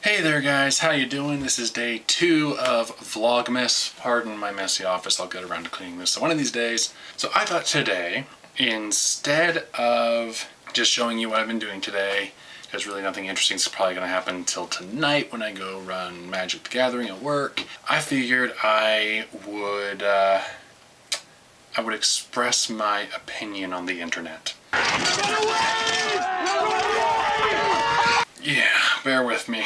Hey there guys, how you doing? This is day 2 of Vlogmas. Pardon my messy office, I'll get around to cleaning this one of these days. So I thought today, instead of just showing you what I've been doing today, there's really nothing interesting that's probably going to happen until tonight when I go run Magic the Gathering at work. I figured I would express my opinion on the internet. Yeah, bear with me.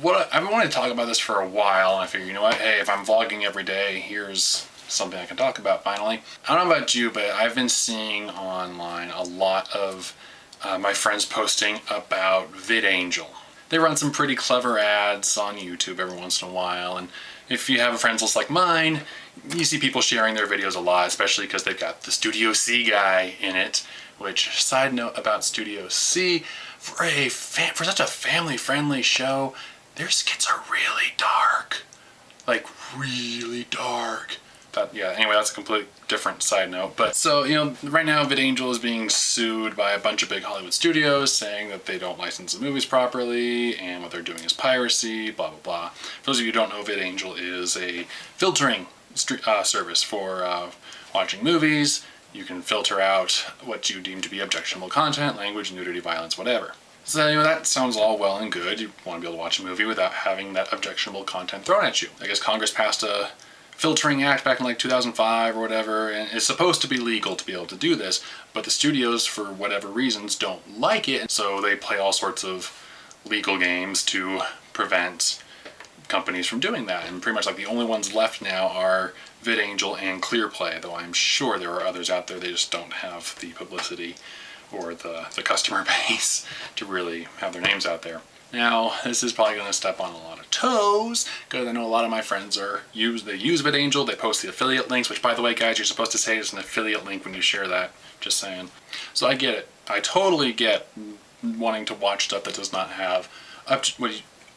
I've been wanting to talk about this for a while, and I figured, you know what, hey, if I'm vlogging every day, here's something I can talk about finally. I don't know about you, but I've been seeing online a lot of my friends posting about VidAngel. They run some pretty clever ads on YouTube every once in a while, and if you have a friends list like mine, you see people sharing their videos a lot, especially because they've got the Studio C guy in it, which, side note about Studio C, for such a family-friendly show, their skits are really dark. Like, really dark. Anyway, that's a completely different side note. But so, right now VidAngel is being sued by a bunch of big Hollywood studios saying that they don't license the movies properly and what they're doing is piracy, blah, blah, blah. For those of you who don't know, VidAngel is a filtering service for watching movies. You can filter out what you deem to be objectionable content, language, nudity, violence, whatever. So, that sounds all well and good. You want to be able to watch a movie without having that objectionable content thrown at you. I guess Congress passed a filtering act back in like 2005 or whatever, and it's supposed to be legal to be able to do this, but the studios, for whatever reasons, don't like it, so they play all sorts of legal games to prevent companies from doing that. And pretty much like the only ones left now are VidAngel and ClearPlay, though I'm sure there are others out there, they just don't have the publicity or the customer base to really have their names out there. Now, this is probably going to step on a lot of toes, because I know a lot of my friends use VidAngel, they post the affiliate links, which by the way guys, you're supposed to say it's an affiliate link when you share that, just saying. So I get it. I totally get wanting to watch stuff that does not have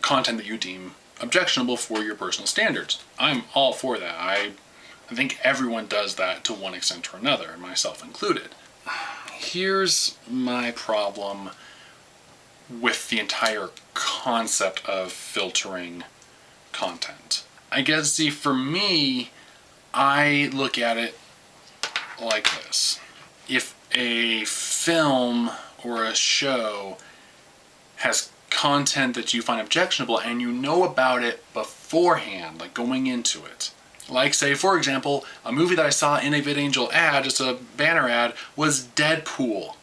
content that you deem objectionable for your personal standards. I'm all for that. I think everyone does that to one extent or another, myself included. Here's my problem with the entire concept of filtering content. I guess, see, for me, I look at it like this. If a film or a show has content that you find objectionable and you know about it beforehand, like going into it. Like, say, for example, a movie that I saw in a VidAngel ad, just a banner ad, was Deadpool.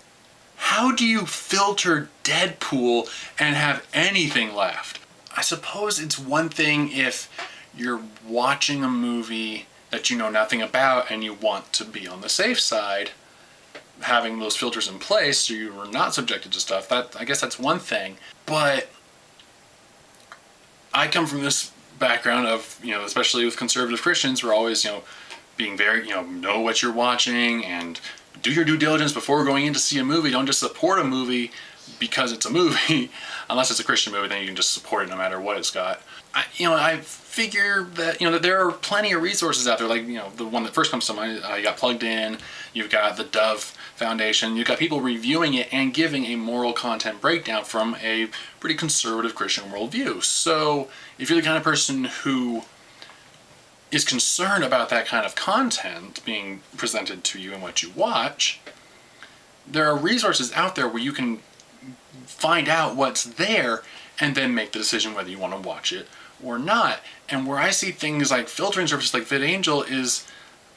How do you filter Deadpool and have anything left? I suppose it's one thing if you're watching a movie that you know nothing about and you want to be on the safe side, having those filters in place so you're not subjected to stuff, I guess that's one thing. But I come from this background of, especially with conservative Christians, we're always, being very, know what you're watching and do your due diligence before going in to see a movie. Don't just support a movie because it's a movie. Unless it's a Christian movie, then you can just support it no matter what it's got. I figure that, that there are plenty of resources out there, like, the one that first comes to mind, you got Plugged In, you've got the Dove Foundation, you've got people reviewing it and giving a moral content breakdown from a pretty conservative Christian worldview. So if you're the kind of person who is concerned about that kind of content being presented to you and what you watch, there are resources out there where you can find out what's there and then make the decision whether you want to watch it or not. And where I see things like filtering services like VidAngel is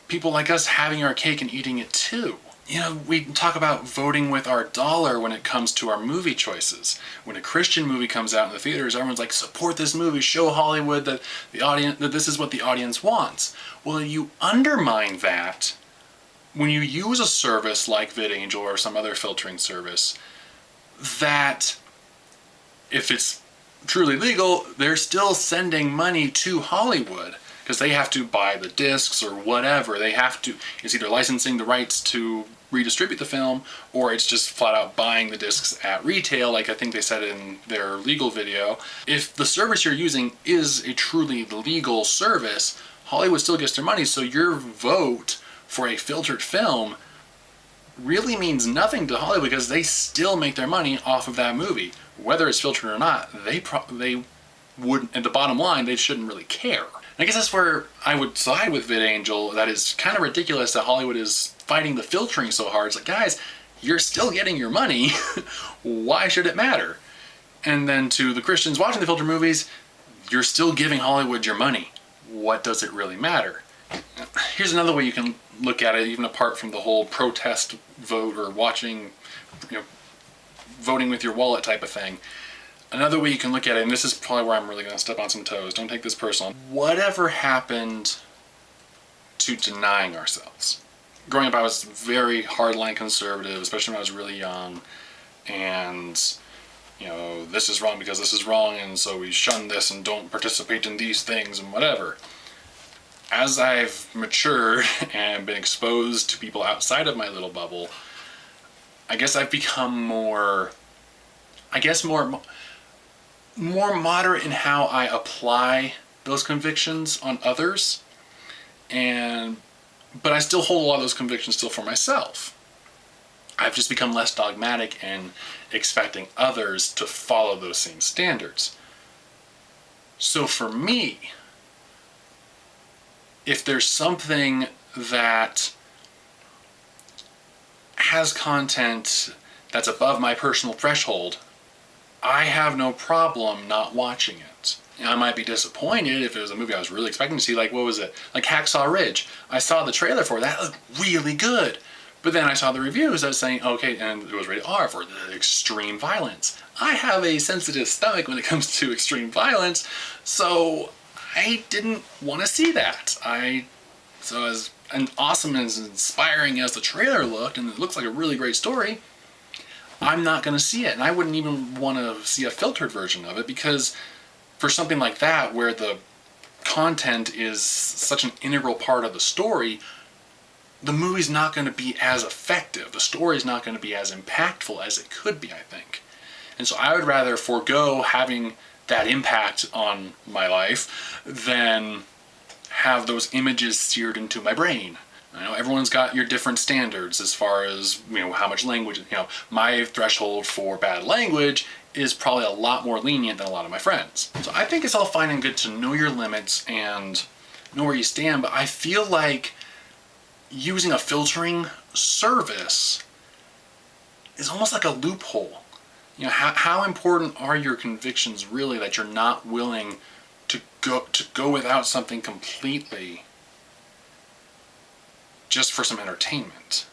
people like us having our cake and eating it too. We talk about voting with our dollar when it comes to our movie choices. When a Christian movie comes out in the theaters, everyone's like, support this movie, show Hollywood that this is what the audience wants. Well, you undermine that when you use a service like VidAngel or some other filtering service that, if it's truly legal, they're still sending money to Hollywood because they have to buy the discs or whatever. It's either licensing the rights to redistribute the film, or it's just flat out buying the discs at retail, like I think they said in their legal video. If the service you're using is a truly legal service, Hollywood still gets their money, so your vote for a filtered film really means nothing to Hollywood because they still make their money off of that movie. Whether it's filtered or not, they would, at the bottom line, they shouldn't really care. And I guess that's where I would side with VidAngel. That is kind of ridiculous that Hollywood is fighting the filtering so hard. It's like, guys, you're still getting your money. Why should it matter? And then to the Christians watching the filter movies, you're still giving Hollywood your money. What does it really matter? Here's another way you can look at it, even apart from the whole protest vote or watching, voting with your wallet type of thing. Another way you can look at it, and this is probably where I'm really going to step on some toes, don't take this personal. Whatever happened to denying ourselves? Growing up, I was very hardline conservative, especially when I was really young, and this is wrong because this is wrong, and so we shun this and don't participate in these things and whatever. As I've matured and been exposed to people outside of my little bubble, I guess I've become more moderate in how I apply those convictions on others, but I still hold a lot of those convictions still for myself. I've just become less dogmatic in expecting others to follow those same standards. So for me, if there's something that has content that's above my personal threshold, I have no problem not watching it. I might be disappointed if it was a movie I was really expecting to see, like, what was it? Like Hacksaw Ridge. I saw the trailer for it. That looked really good. But then I saw the reviews that was saying, okay, and it was rated R for the extreme violence. I have a sensitive stomach when it comes to extreme violence, so I didn't want to see that. So as awesome and as inspiring as the trailer looked, and it looks like a really great story, I'm not going to see it. And I wouldn't even want to see a filtered version of it, because for something like that, where the content is such an integral part of the story, the movie's not going to be as effective. The story's not going to be as impactful as it could be, I think. And so I would rather forego having that impact on my life than have those images seared into my brain. I know everyone's got your different standards as far as, how much language, my threshold for bad language is probably a lot more lenient than a lot of my friends. So I think it's all fine and good to know your limits and know where you stand, but I feel like using a filtering service is almost like a loophole. How important are your convictions really that you're not willing to go without something completely just for some entertainment?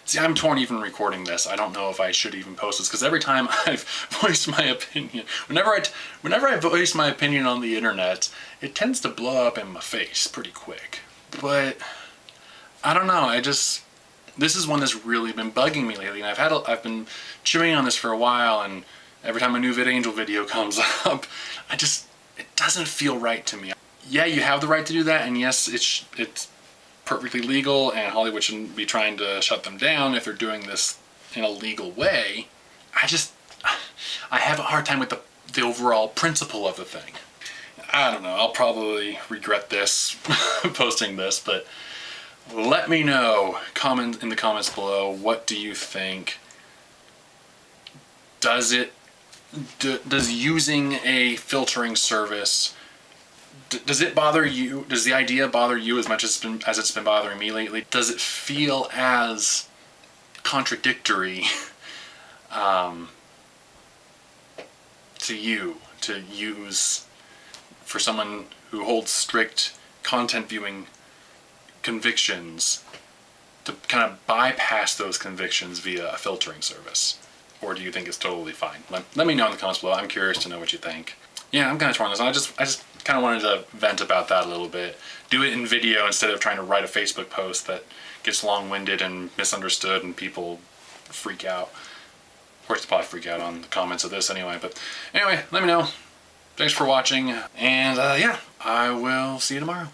See, I'm torn even recording this. I don't know if I should even post this, because every time I've voiced my opinion, whenever I voice my opinion on the internet, it tends to blow up in my face pretty quick. But I don't know, this is one that's really been bugging me lately, and I've been chewing on this for a while, and every time a new VidAngel video comes up, it doesn't feel right to me. Yeah, you have the right to do that, and yes, it's perfectly legal, and Hollywood shouldn't be trying to shut them down if they're doing this in a legal way. I have a hard time with the overall principle of the thing. I don't know, I'll probably regret this, posting this, but let me know, comment in the comments below, what do you think? Does using a filtering service, does it bother you? Does the idea bother you as much as it's been bothering me lately? Does it feel as contradictory to you to use, for someone who holds strict content viewing convictions, to kind of bypass those convictions via a filtering service? Or do you think it's totally fine? Let me know in the comments below. I'm curious to know what you think. Yeah, I'm kind of torn on this. I just kind of wanted to vent about that a little bit. Do it in video instead of trying to write a Facebook post that gets long-winded and misunderstood and people freak out. Of course, they'll probably freak out on the comments of this anyway. But anyway, let me know. Thanks for watching. And yeah, I will see you tomorrow.